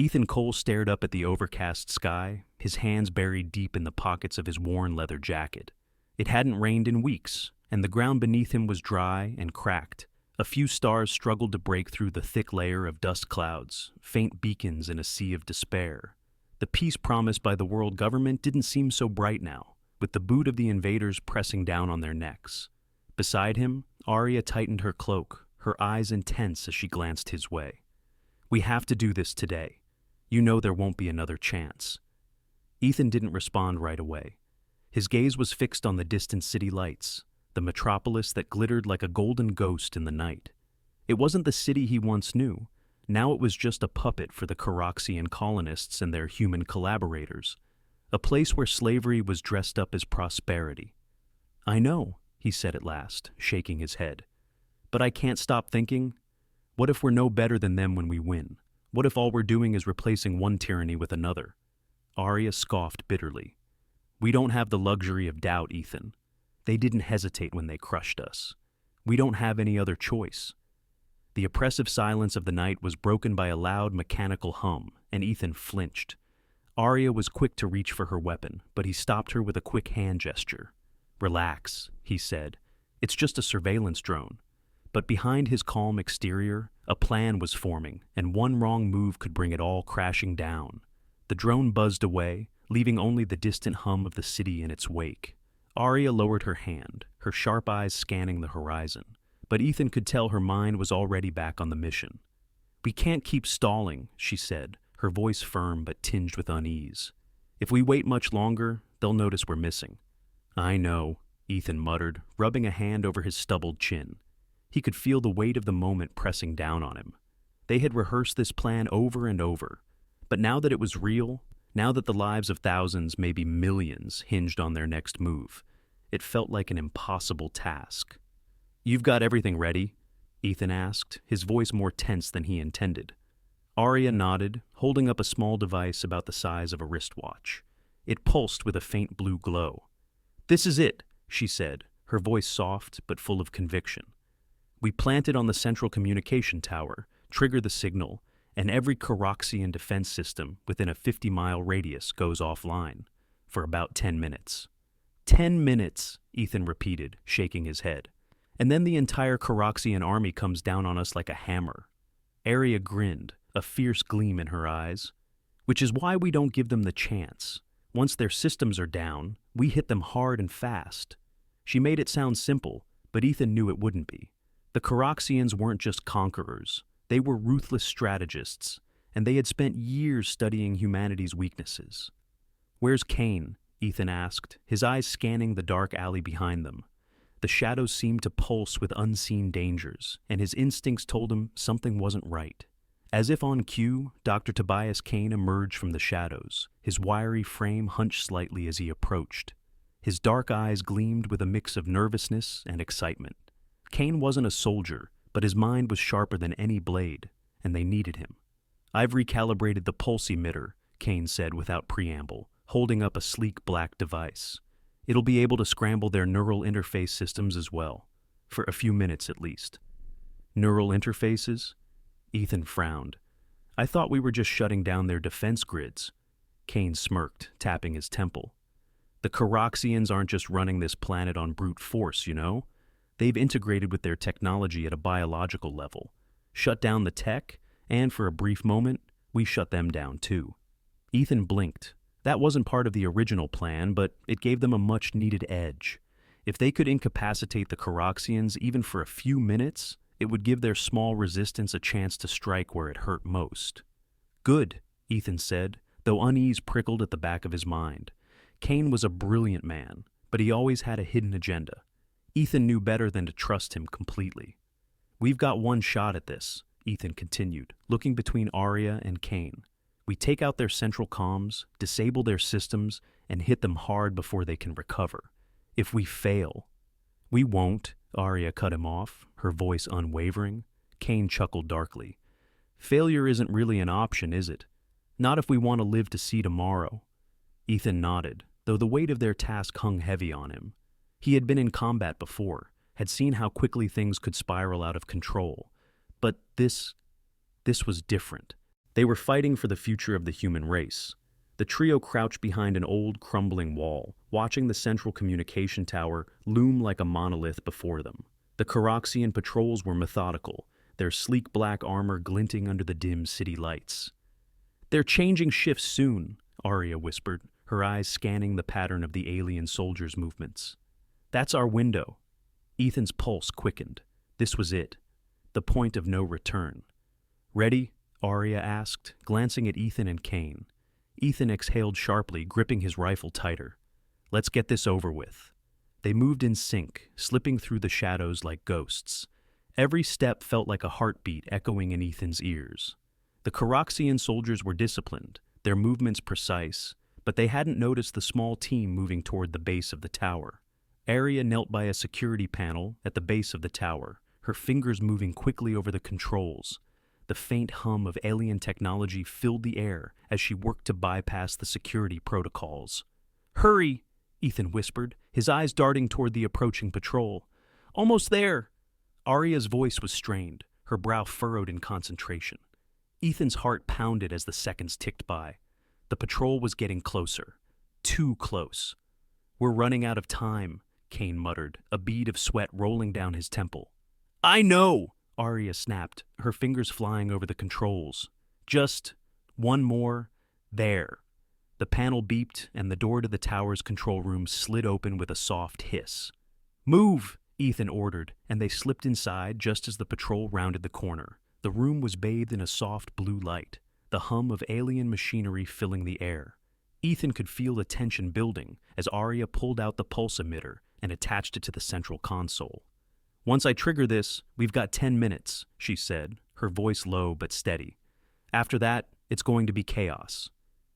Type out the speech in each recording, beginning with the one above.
Ethan Cole stared up at the overcast sky, his hands buried deep in the pockets of his worn leather jacket. It hadn't rained in weeks, and the ground beneath him was dry and cracked. A few stars struggled to break through the thick layer of dust clouds, faint beacons in a sea of despair. The peace promised by the world government didn't seem so bright now, with the boot of the invaders pressing down on their necks. Beside him, Aria tightened her cloak, her eyes intense as she glanced his way. "We have to do this today. You know there won't be another chance." Ethan didn't respond right away. His gaze was fixed on the distant city lights, the metropolis that glittered like a golden ghost in the night. It wasn't the city he once knew. Now it was just a puppet for the Kheroxian colonists and their human collaborators, a place where slavery was dressed up as prosperity. "I know," he said at last, shaking his head. "But I can't stop thinking, what if we're no better than them when we win? What if all we're doing is replacing one tyranny with another?" Aria scoffed bitterly. "We don't have the luxury of doubt, Ethan. They didn't hesitate when they crushed us. We don't have any other choice." The oppressive silence of the night was broken by a loud mechanical hum, and Ethan flinched. Aria was quick to reach for her weapon, but he stopped her with a quick hand gesture. "Relax," he said. "It's just a surveillance drone." But behind his calm exterior, a plan was forming, and one wrong move could bring it all crashing down. The drone buzzed away, leaving only the distant hum of the city in its wake. Aria lowered her hand, her sharp eyes scanning the horizon, but Ethan could tell her mind was already back on the mission. "We can't keep stalling," she said, her voice firm but tinged with unease. "If we wait much longer, they'll notice we're missing." "I know," Ethan muttered, rubbing a hand over his stubbled chin. He could feel the weight of the moment pressing down on him. They had rehearsed this plan over and over, but now that it was real, now that the lives of thousands, maybe millions, hinged on their next move, it felt like an impossible task. "You've got everything ready?" Ethan asked, his voice more tense than he intended. Aria nodded, holding up a small device about the size of a wristwatch. It pulsed with a faint blue glow. "This is it," she said, her voice soft but full of conviction. "We plant it on the central communication tower, trigger the signal, and every Kheroxian defense system within a 50-mile radius goes offline for about 10 minutes. 10 minutes, Ethan repeated, shaking his head. "And then the entire Kheroxian army comes down on us like a hammer." Aria grinned, a fierce gleam in her eyes. "Which is why we don't give them the chance. Once their systems are down, we hit them hard and fast." She made it sound simple, but Ethan knew it wouldn't be. The Kheroxians weren't just conquerors. They were ruthless strategists, and they had spent years studying humanity's weaknesses. "Where's Kane?" Ethan asked, his eyes scanning the dark alley behind them. The shadows seemed to pulse with unseen dangers, and his instincts told him something wasn't right. As if on cue, Dr. Tobias Kane emerged from the shadows, his wiry frame hunched slightly as he approached. His dark eyes gleamed with a mix of nervousness and excitement. Kane wasn't a soldier, but his mind was sharper than any blade, and they needed him. "I've recalibrated the pulse emitter," Kane said without preamble, holding up a sleek black device. "It'll be able to scramble their neural interface systems as well, for a few minutes at least." "Neural interfaces?" Ethan frowned. "I thought we were just shutting down their defense grids." Kane smirked, tapping his temple. "The Kheroxians aren't just running this planet on brute force, you know? They've integrated with their technology at a biological level. Shut down the tech, and for a brief moment, we shut them down too." Ethan blinked. That wasn't part of the original plan, but it gave them a much-needed edge. If they could incapacitate the Kheroxians even for a few minutes, it would give their small resistance a chance to strike where it hurt most. "Good," Ethan said, though unease prickled at the back of his mind. Kane was a brilliant man, but he always had a hidden agenda. Ethan knew better than to trust him completely. "We've got one shot at this," Ethan continued, looking between Aria and Kane. "We take out their central comms, disable their systems, and hit them hard before they can recover. If we fail—" "We won't," Aria cut him off, her voice unwavering. Kane chuckled darkly. "Failure isn't really an option, is it? Not if we want to live to see tomorrow." Ethan nodded, though the weight of their task hung heavy on him. He had been in combat before, had seen how quickly things could spiral out of control. But this was different. They were fighting for the future of the human race. The trio crouched behind an old, crumbling wall, watching the central communication tower loom like a monolith before them. The Kheroxian patrols were methodical, their sleek black armor glinting under the dim city lights. "They're changing shifts soon," Aria whispered, her eyes scanning the pattern of the alien soldiers' movements. "That's our window." Ethan's pulse quickened. This was it. The point of no return. "Ready?" Aria asked, glancing at Ethan and Kane. Ethan exhaled sharply, gripping his rifle tighter. "Let's get this over with." They moved in sync, slipping through the shadows like ghosts. Every step felt like a heartbeat echoing in Ethan's ears. The Kheroxian soldiers were disciplined, their movements precise, but they hadn't noticed the small team moving toward the base of the tower. Aria knelt by a security panel at the base of the tower, her fingers moving quickly over the controls. The faint hum of alien technology filled the air as she worked to bypass the security protocols. "Hurry!" Ethan whispered, his eyes darting toward the approaching patrol. "Almost there!" Aria's voice was strained, her brow furrowed in concentration. Ethan's heart pounded as the seconds ticked by. The patrol was getting closer. Too close. "We're running out of time," Kane muttered, a bead of sweat rolling down his temple. "I know!" Aria snapped, her fingers flying over the controls. "Just one more. There." The panel beeped, and the door to the tower's control room slid open with a soft hiss. "Move!" Ethan ordered, and they slipped inside just as the patrol rounded the corner. The room was bathed in a soft blue light, the hum of alien machinery filling the air. Ethan could feel the tension building as Aria pulled out the pulse emitter and attached it to the central console. "Once I trigger this, we've got 10 minutes, she said, her voice low but steady. "After that, it's going to be chaos."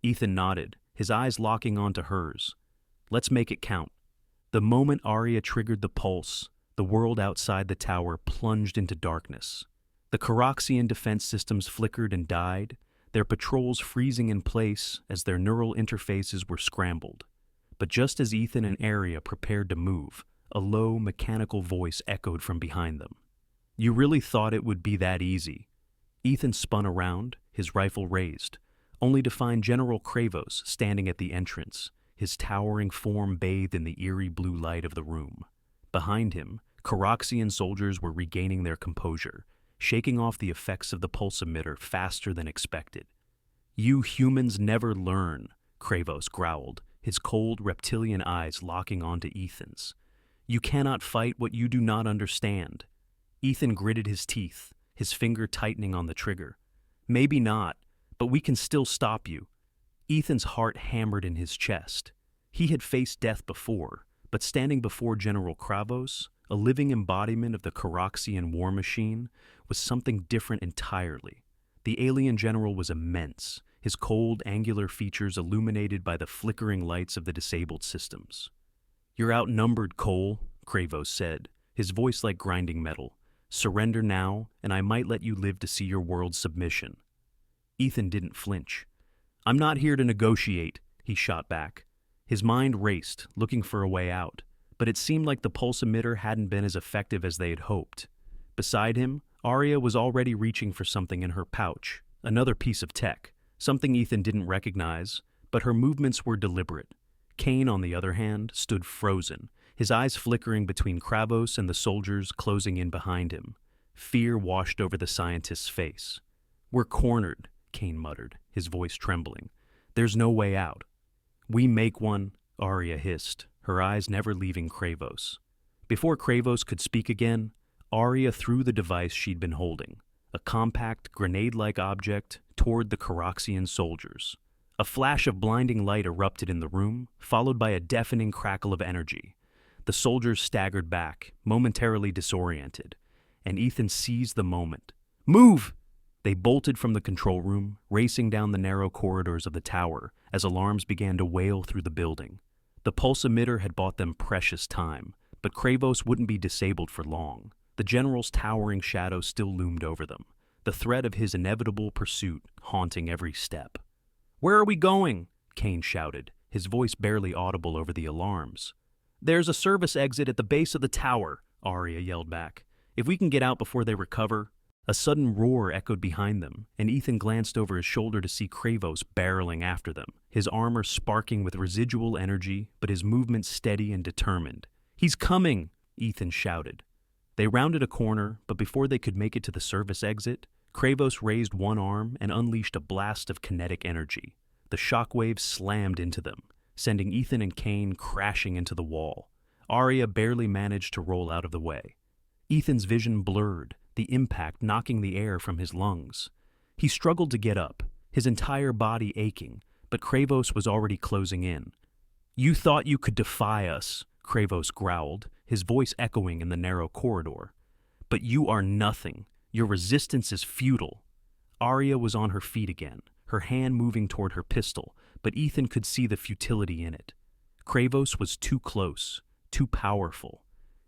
Ethan nodded, his eyes locking onto hers. "Let's make it count." The moment Aria triggered the pulse, the world outside the tower plunged into darkness. The Kheroxian defense systems flickered and died, their patrols freezing in place as their neural interfaces were scrambled. But just as Ethan and Aria prepared to move, a low, mechanical voice echoed from behind them. "You really thought it would be that easy?" Ethan spun around, his rifle raised, only to find General Kravos standing at the entrance, his towering form bathed in the eerie blue light of the room. Behind him, Kheroxian soldiers were regaining their composure, shaking off the effects of the pulse emitter faster than expected. "You humans never learn," Kravos growled, his cold reptilian eyes locking onto Ethan's. "You cannot fight what you do not understand." Ethan gritted his teeth, his finger tightening on the trigger. "Maybe not, but we can still stop you." Ethan's heart hammered in his chest. He had faced death before, but standing before General Kravos, a living embodiment of the Kheroxian war machine, was something different entirely. The alien general was immense, his cold, angular features illuminated by the flickering lights of the disabled systems. "You're outnumbered, Cole," Kravos said, his voice like grinding metal. "Surrender now, and I might let you live to see your world's submission." Ethan didn't flinch. "I'm not here to negotiate," he shot back. His mind raced, looking for a way out, but it seemed like the pulse emitter hadn't been as effective as they had hoped. Beside him, Aria was already reaching for something in her pouch, another piece of tech, something Ethan didn't recognize, but her movements were deliberate. Kane, on the other hand, stood frozen, his eyes flickering between Kravos and the soldiers closing in behind him. Fear washed over the scientist's face. "We're cornered," Kane muttered, his voice trembling. "There's no way out." "We make one," Aria hissed, her eyes never leaving Kravos. Before Kravos could speak again, Aria threw the device she'd been holding, a compact, grenade-like object, toward the Kheroxian soldiers. A flash of blinding light erupted in the room, followed by a deafening crackle of energy. The soldiers staggered back, momentarily disoriented, and Ethan seized the moment. "Move!" They bolted from the control room, racing down the narrow corridors of the tower as alarms began to wail through the building. The pulse emitter had bought them precious time, but Kravos wouldn't be disabled for long. The general's towering shadow still loomed over them, the threat of his inevitable pursuit haunting every step. "Where are we going?" Kane shouted, his voice barely audible over the alarms. "There's a service exit at the base of the tower," Aria yelled back. "If we can get out before they recover..." A sudden roar echoed behind them, and Ethan glanced over his shoulder to see Kravos barreling after them, his armor sparking with residual energy, but his movement steady and determined. "He's coming!" Ethan shouted. They rounded a corner, but before they could make it to the service exit, Kravos raised one arm and unleashed a blast of kinetic energy. The shockwaves slammed into them, sending Ethan and Kane crashing into the wall. Aria barely managed to roll out of the way. Ethan's vision blurred, the impact knocking the air from his lungs. He struggled to get up, his entire body aching, but Kravos was already closing in. "You thought you could defy us," Kravos growled, his voice echoing in the narrow corridor. "But you are nothing. Your resistance is futile." Aria was on her feet again, her hand moving toward her pistol, but Ethan could see the futility in it. Kravos was too close, too powerful.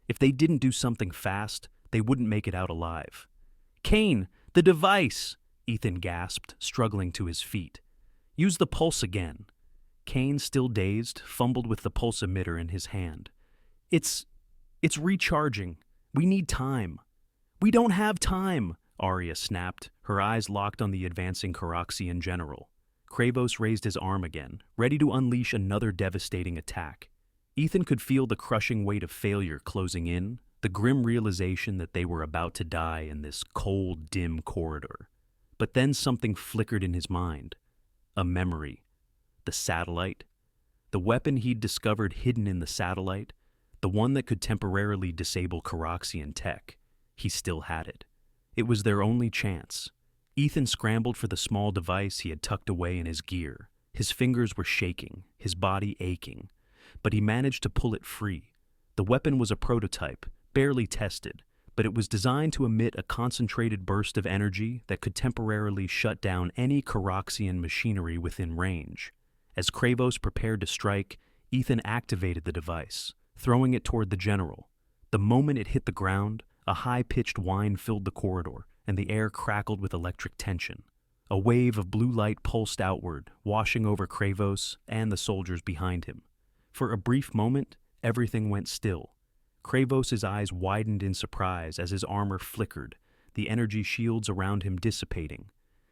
If they didn't do something fast, they wouldn't make it out alive. "Kane, the device!" Ethan gasped, struggling to his feet. "Use the pulse again." Kane, still dazed, fumbled with the pulse emitter in his hand. It's recharging. We need time." "We don't have time," Aria snapped, her eyes locked on the advancing Kheroxian general. Kravos raised his arm again, ready to unleash another devastating attack. Ethan could feel the crushing weight of failure closing in, the grim realization that they were about to die in this cold, dim corridor. But then something flickered in his mind. A memory. The satellite. The weapon he'd discovered hidden in the satellite. The one that could temporarily disable Kheroxian tech. He still had it. It was their only chance. Ethan scrambled for the small device he had tucked away in his gear. His fingers were shaking, his body aching. But he managed to pull it free. The weapon was a prototype, barely tested, but it was designed to emit a concentrated burst of energy that could temporarily shut down any Kheroxian machinery within range. As Kravos prepared to strike, Ethan activated the device, throwing it toward the general. The moment it hit the ground, a high-pitched whine filled the corridor, and the air crackled with electric tension. A wave of blue light pulsed outward, washing over Kravos and the soldiers behind him. For a brief moment, everything went still. Kravos' eyes widened in surprise as his armor flickered, the energy shields around him dissipating.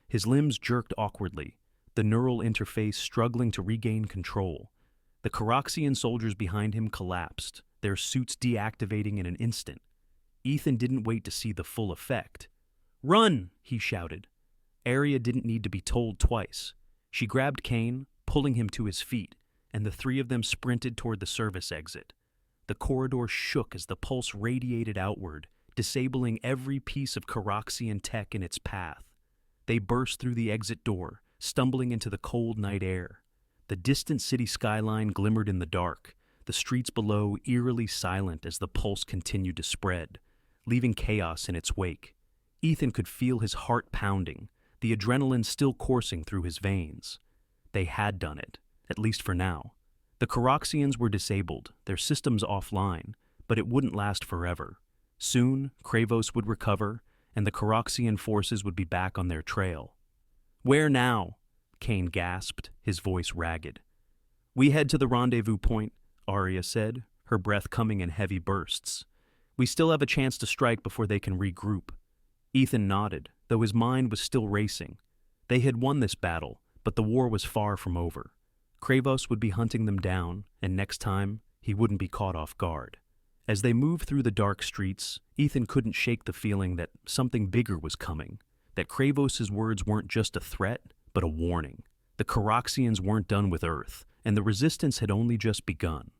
His limbs jerked awkwardly, the neural interface struggling to regain control. The Kheroxian soldiers behind him collapsed, their suits deactivating in an instant. Ethan didn't wait to see the full effect. "Run!" he shouted. Aria didn't need to be told twice. She grabbed Kane, pulling him to his feet, and the three of them sprinted toward the service exit. The corridor shook as the pulse radiated outward, disabling every piece of Kheroxian tech in its path. They burst through the exit door, stumbling into the cold night air. The distant city skyline glimmered in the dark, the streets below eerily silent as the pulse continued to spread, leaving chaos in its wake. Ethan could feel his heart pounding, the adrenaline still coursing through his veins. They had done it, at least for now. The Kheroxians were disabled, their systems offline, but it wouldn't last forever. Soon, Kravos would recover, and the Kheroxian forces would be back on their trail. "Where now?" Kane gasped, his voice ragged. "We head to the rendezvous point," Aria said, her breath coming in heavy bursts. "We still have a chance to strike before they can regroup." Ethan nodded, though his mind was still racing. They had won this battle, but the war was far from over. Kravos would be hunting them down, and next time, he wouldn't be caught off guard. As they moved through the dark streets, Ethan couldn't shake the feeling that something bigger was coming, that Kravos' words weren't just a threat, but a warning. The Kheroxians weren't done with Earth, and the resistance had only just begun.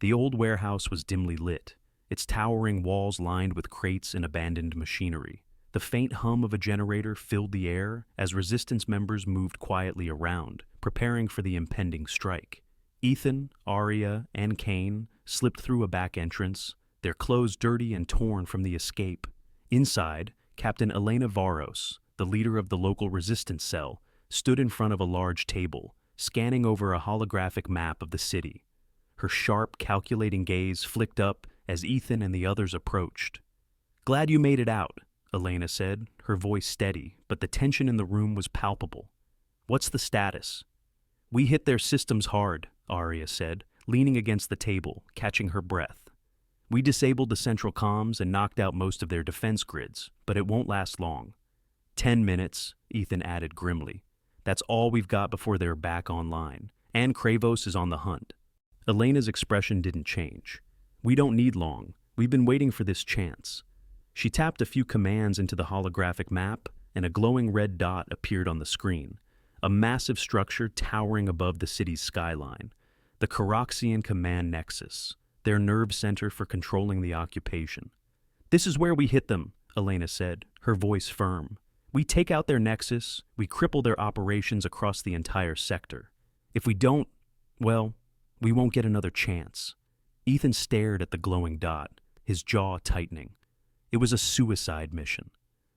The old warehouse was dimly lit, its towering walls lined with crates and abandoned machinery. The faint hum of a generator filled the air as resistance members moved quietly around, preparing for the impending strike. Ethan, Aria, and Kane slipped through a back entrance, their clothes dirty and torn from the escape. Inside, Captain Elena Varos, the leader of the local resistance cell, stood in front of a large table, scanning over a holographic map of the city. Her sharp, calculating gaze flicked up as Ethan and the others approached. "Glad you made it out," Elena said, her voice steady, but the tension in the room was palpable. "What's the status?" "We hit their systems hard," Aria said, leaning against the table, catching her breath. We disabled the central comms and knocked out most of their defense grids, but it won't last long. 10 minutes, Ethan added grimly. That's all we've got before they're back online, and Kravos is on the hunt. Elena's expression didn't change. We don't need long. We've been waiting for this chance. She tapped a few commands into the holographic map, and a glowing red dot appeared on the screen, a massive structure towering above the city's skyline. The Kheroxian Command Nexus, their nerve center for controlling the occupation. This is where we hit them, Elena said, her voice firm. We take out their nexus, we cripple their operations across the entire sector. If we don't, well, we won't get another chance. Ethan stared at the glowing dot, his jaw tightening. It was a suicide mission.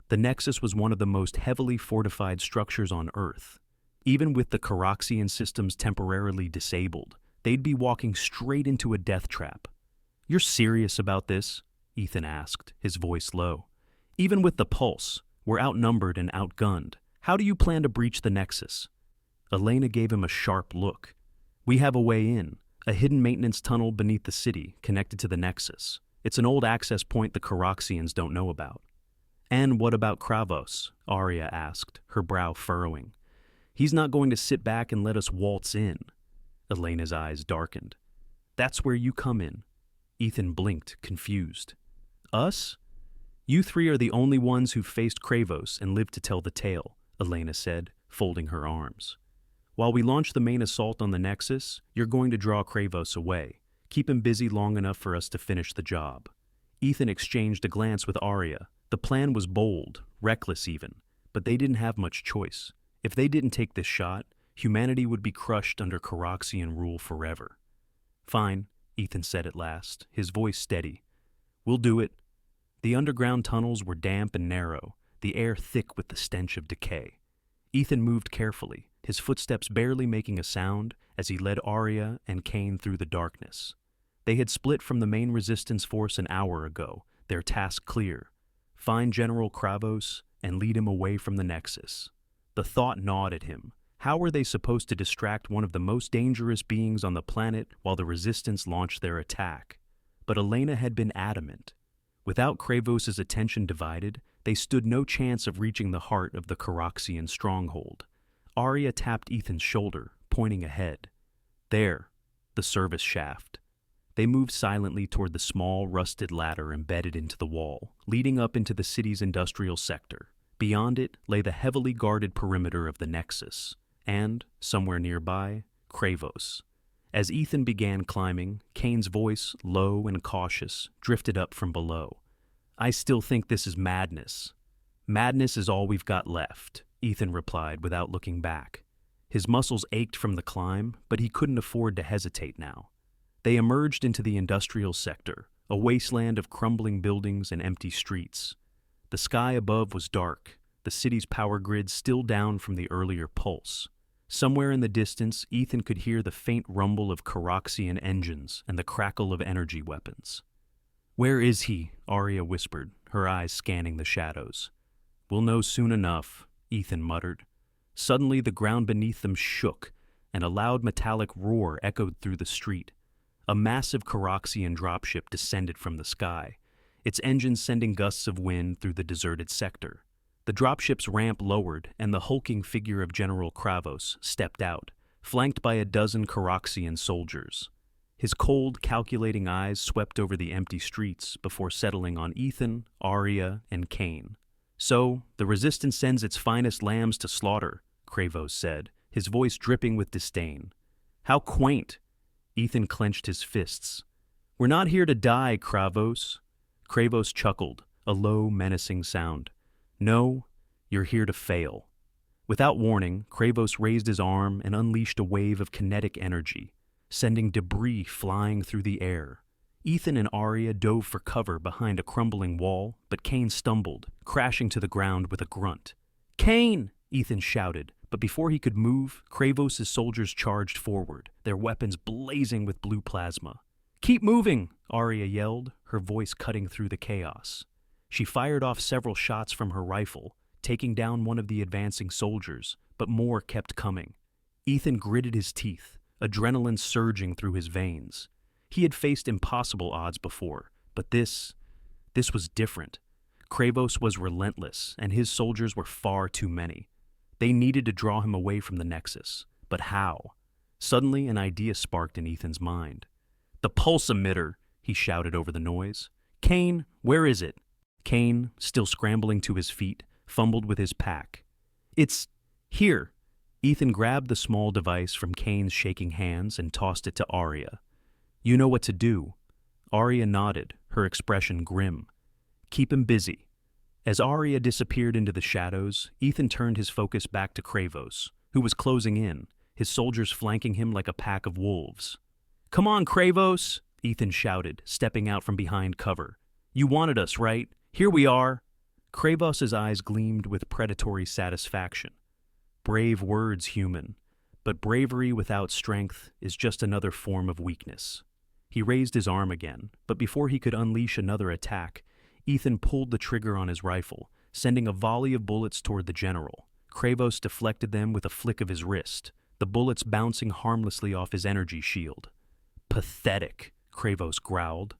The Nexus was one of the most heavily fortified structures on Earth. Even with the Kheroxian systems temporarily disabled, they'd be walking straight into a death trap. You're serious about this? Ethan asked, his voice low. Even with the pulse, we're outnumbered and outgunned. How do you plan to breach the Nexus? Elena gave him a sharp look. We have a way in, a hidden maintenance tunnel beneath the city connected to the Nexus. It's an old access point the Kheroxians don't know about. And what about Kravos? Aria asked, her brow furrowing. He's not going to sit back and let us waltz in. Elena's eyes darkened. That's where you come in. Ethan blinked, confused. Us? You three are the only ones who faced Kravos and lived to tell the tale, Elena said, folding her arms. While we launch the main assault on the Nexus, you're going to draw Kravos away. Keep him busy long enough for us to finish the job. Ethan exchanged a glance with Aria. The plan was bold, reckless even, but they didn't have much choice. If they didn't take this shot, humanity would be crushed under Kheroxian rule forever. Fine, Ethan said at last, his voice steady. We'll do it. The underground tunnels were damp and narrow, the air thick with the stench of decay. Ethan moved carefully, his footsteps barely making a sound as he led Aria and Kane through the darkness. They had split from the main resistance force an hour ago, their task clear. Find General Kravos and lead him away from the Nexus. The thought gnawed at him. How were they supposed to distract one of the most dangerous beings on the planet while the resistance launched their attack? But Elena had been adamant. Without Kravos' attention divided, they stood no chance of reaching the heart of the Kheroxian stronghold. Aria tapped Ethan's shoulder, pointing ahead. There, the service shaft. They moved silently toward the small, rusted ladder embedded into the wall, leading up into the city's industrial sector. Beyond it lay the heavily guarded perimeter of the Nexus, and, somewhere nearby, Kravos. As Ethan began climbing, Kane's voice, low and cautious, drifted up from below. I still think this is madness. Madness is all we've got left, Ethan replied without looking back. His muscles ached from the climb, but he couldn't afford to hesitate now. They emerged into the industrial sector, a wasteland of crumbling buildings and empty streets. The sky above was dark, the city's power grid still down from the earlier pulse. Somewhere in the distance, Ethan could hear the faint rumble of Kheroxian engines and the crackle of energy weapons. Where is he? Aria whispered, her eyes scanning the shadows. We'll know soon enough, Ethan muttered. Suddenly the ground beneath them shook, and a loud metallic roar echoed through the street. A massive Kheroxian dropship descended from the sky, its engines sending gusts of wind through the deserted sector. The dropship's ramp lowered, and the hulking figure of General Kravos stepped out, flanked by a dozen Kheroxian soldiers. His cold, calculating eyes swept over the empty streets before settling on Ethan, Aria, and Kane. So, the Resistance sends its finest lambs to slaughter, Kravos said, his voice dripping with disdain. How quaint! Ethan clenched his fists. We're not here to die, Kravos. Kravos chuckled, a low, menacing sound. No, you're here to fail. Without warning, Kravos raised his arm and unleashed a wave of kinetic energy, sending debris flying through the air. Ethan and Aria dove for cover behind a crumbling wall, but Kane stumbled, crashing to the ground with a grunt. Kane! Ethan shouted, but before he could move, Kravos' soldiers charged forward, their weapons blazing with blue plasma. Keep moving, Aria yelled, her voice cutting through the chaos. She fired off several shots from her rifle, taking down one of the advancing soldiers, but more kept coming. Ethan gritted his teeth, adrenaline surging through his veins. He had faced impossible odds before, But this was different. Kravos was relentless, and his soldiers were far too many. They needed to draw him away from the Nexus. But how? Suddenly, an idea sparked in Ethan's mind. "The pulse emitter!" he shouted over the noise. "Kane, where is it?" Kane, still scrambling to his feet, fumbled with his pack. "It's here." Ethan grabbed the small device from Kane's shaking hands and tossed it to Aria. "You know what to do." Aria nodded, her expression grim. "Keep him busy." As Aria disappeared into the shadows, Ethan turned his focus back to Kravos, who was closing in, his soldiers flanking him like a pack of wolves. "Come on, Kravos!" Ethan shouted, stepping out from behind cover. "You wanted us, right? Here we are!" Kravos's eyes gleamed with predatory satisfaction. "Brave words, human, but bravery without strength is just another form of weakness." He raised his arm again, but before he could unleash another attack, Ethan pulled the trigger on his rifle, sending a volley of bullets toward the general. Kravos deflected them with a flick of his wrist, the bullets bouncing harmlessly off his energy shield. "Pathetic," Kravos growled.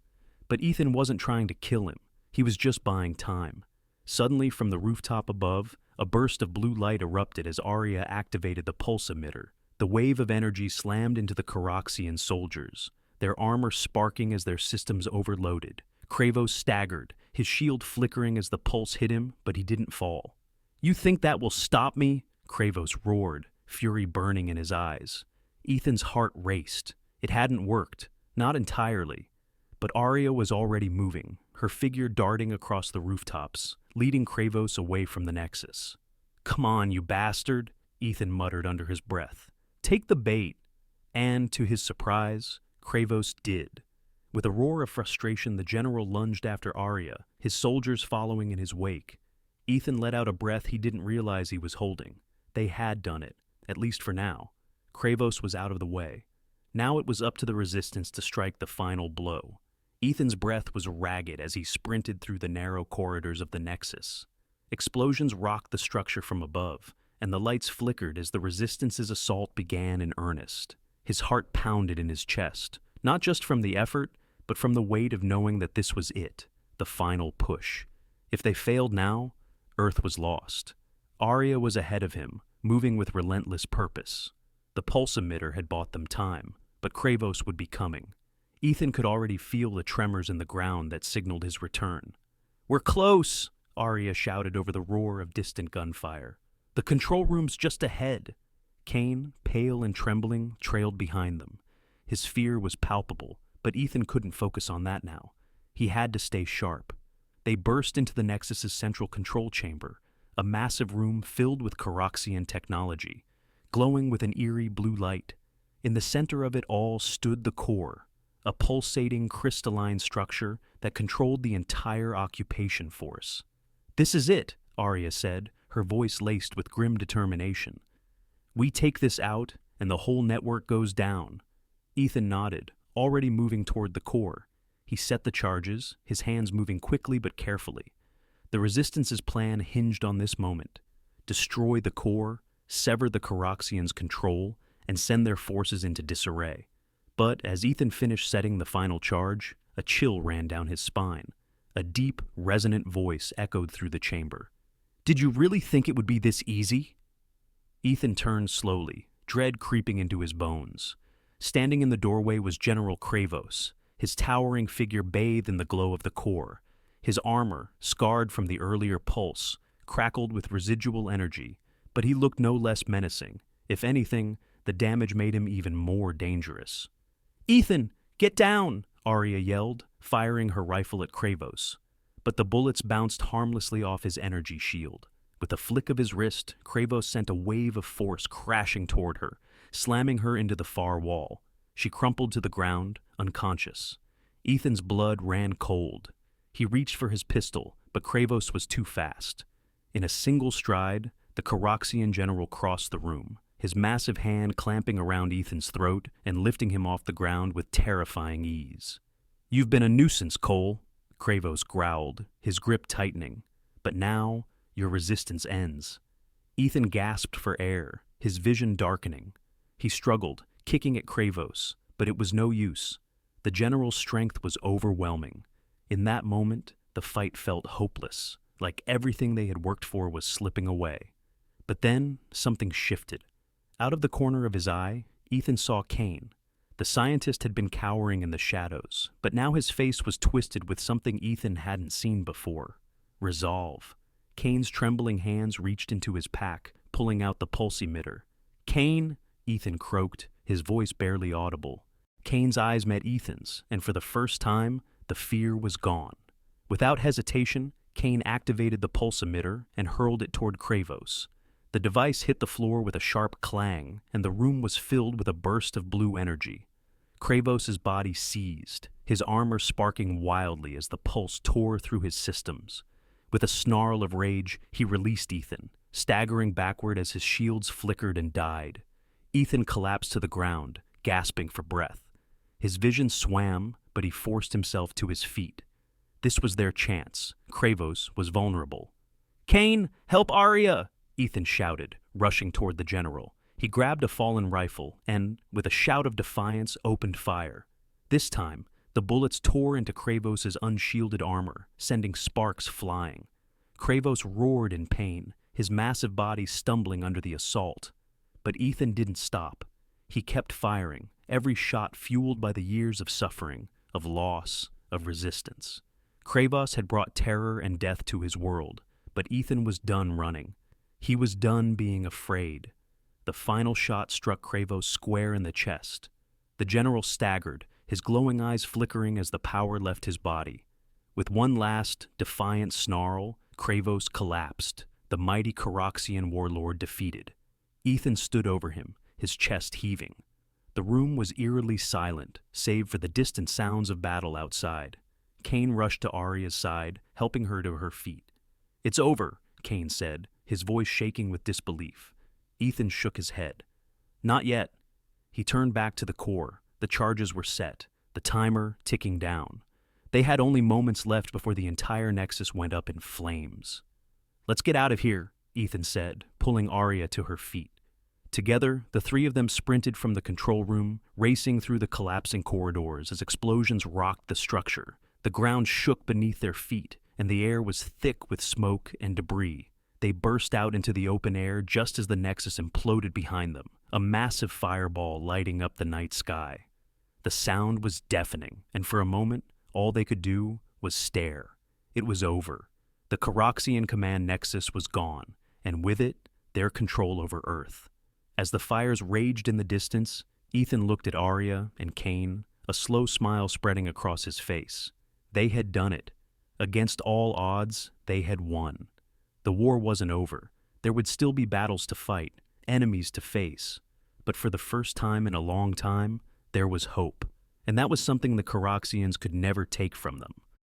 But Ethan wasn't trying to kill him. He was just buying time. Suddenly, from the rooftop above, a burst of blue light erupted as Aria activated the pulse emitter. The wave of energy slammed into the Kheroxian soldiers, their armor sparking as their systems overloaded. Kravos staggered, his shield flickering as the pulse hit him, but he didn't fall. "You think that will stop me?" Kravos roared, fury burning in his eyes. Ethan's heart raced. It hadn't worked, not entirely. But Aria was already moving, her figure darting across the rooftops, leading Kravos away from the Nexus. "Come on, you bastard," Ethan muttered under his breath. "Take the bait." And, to his surprise, Kravos did. With a roar of frustration, the general lunged after Aria, his soldiers following in his wake. Ethan let out a breath he didn't realize he was holding. They had done it, at least for now. Kravos was out of the way. Now it was up to the resistance to strike the final blow. Ethan's breath was ragged as he sprinted through the narrow corridors of the Nexus. Explosions rocked the structure from above, and the lights flickered as the Resistance's assault began in earnest. His heart pounded in his chest, not just from the effort, but from the weight of knowing that this was it, the final push. If they failed now, Earth was lost. Aria was ahead of him, moving with relentless purpose. The pulse emitter had bought them time, but Kravos would be coming. Ethan could already feel the tremors in the ground that signaled his return. "We're close!" Aria shouted over the roar of distant gunfire. "The control room's just ahead." Kane, pale and trembling, trailed behind them. His fear was palpable, but Ethan couldn't focus on that now. He had to stay sharp. They burst into the Nexus's central control chamber, a massive room filled with Kheroxian technology, glowing with an eerie blue light. In the center of it all stood the core, a pulsating crystalline structure that controlled the entire occupation force. "This is it," Aria said, her voice laced with grim determination. "We take this out, and the whole network goes down." Ethan nodded, already moving toward the core. He set the charges, his hands moving quickly but carefully. The Resistance's plan hinged on this moment. Destroy the core, sever the Kheroxians' control, and send their forces into disarray. But as Ethan finished setting the final charge, a chill ran down his spine. A deep, resonant voice echoed through the chamber. "Did you really think it would be this easy?" Ethan turned slowly, dread creeping into his bones. Standing in the doorway was General Kravos, his towering figure bathed in the glow of the core. His armor, scarred from the earlier pulse, crackled with residual energy, but he looked no less menacing. If anything, the damage made him even more dangerous. "Ethan, get down!" Aria yelled, firing her rifle at Kravos. But the bullets bounced harmlessly off his energy shield. With a flick of his wrist, Kravos sent a wave of force crashing toward her, slamming her into the far wall. She crumpled to the ground, unconscious. Ethan's blood ran cold. He reached for his pistol, but Kravos was too fast. In a single stride, the Kheroxian general crossed the room, his massive hand clamping around Ethan's throat and lifting him off the ground with terrifying ease. "You've been a nuisance, Cole," Kravos growled, his grip tightening. "But now, your resistance ends." Ethan gasped for air, his vision darkening. He struggled, kicking at Kravos, but it was no use. The general's strength was overwhelming. In that moment, the fight felt hopeless, like everything they had worked for was slipping away. But then, something shifted. Out of the corner of his eye, Ethan saw Kane. The scientist had been cowering in the shadows, but now his face was twisted with something Ethan hadn't seen before. Resolve. Kane's trembling hands reached into his pack, pulling out the pulse emitter. "Kane!" Ethan croaked, his voice barely audible. Kane's eyes met Ethan's, and for the first time, the fear was gone. Without hesitation, Kane activated the pulse emitter and hurled it toward Kravos. The device hit the floor with a sharp clang, and the room was filled with a burst of blue energy. Kravos' body seized, his armor sparking wildly as the pulse tore through his systems. With a snarl of rage, he released Ethan, staggering backward as his shields flickered and died. Ethan collapsed to the ground, gasping for breath. His vision swam, but he forced himself to his feet. This was their chance. Kravos was vulnerable. "Kane, help Aria!" Ethan shouted, rushing toward the general. He grabbed a fallen rifle and, with a shout of defiance, opened fire. This time, the bullets tore into Kravos' unshielded armor, sending sparks flying. Kravos roared in pain, his massive body stumbling under the assault. But Ethan didn't stop. He kept firing, every shot fueled by the years of suffering, of loss, of resistance. Kravos had brought terror and death to his world, but Ethan was done running. He was done being afraid. The final shot struck Kravos square in the chest. The general staggered, his glowing eyes flickering as the power left his body. With one last, defiant snarl, Kravos collapsed, the mighty Kheroxian warlord defeated. Ethan stood over him, his chest heaving. The room was eerily silent, save for the distant sounds of battle outside. Kane rushed to Aria's side, helping her to her feet. "It's over," Kane said, his voice shaking with disbelief. Ethan shook his head. "Not yet." He turned back to the core. The charges were set, the timer ticking down. They had only moments left before the entire Nexus went up in flames. "Let's get out of here," Ethan said, pulling Aria to her feet. Together, the three of them sprinted from the control room, racing through the collapsing corridors as explosions rocked the structure. The ground shook beneath their feet, and the air was thick with smoke and debris. They burst out into the open air just as the Nexus imploded behind them, a massive fireball lighting up the night sky. The sound was deafening, and for a moment, all they could do was stare. It was over. The Kheroxian command Nexus was gone, and with it, their control over Earth. As the fires raged in the distance, Ethan looked at Aria and Kane, a slow smile spreading across his face. They had done it. Against all odds, they had won. The war wasn't over. There would still be battles to fight, enemies to face. But for the first time in a long time, there was hope. And that was something the Kheroxians could never take from them.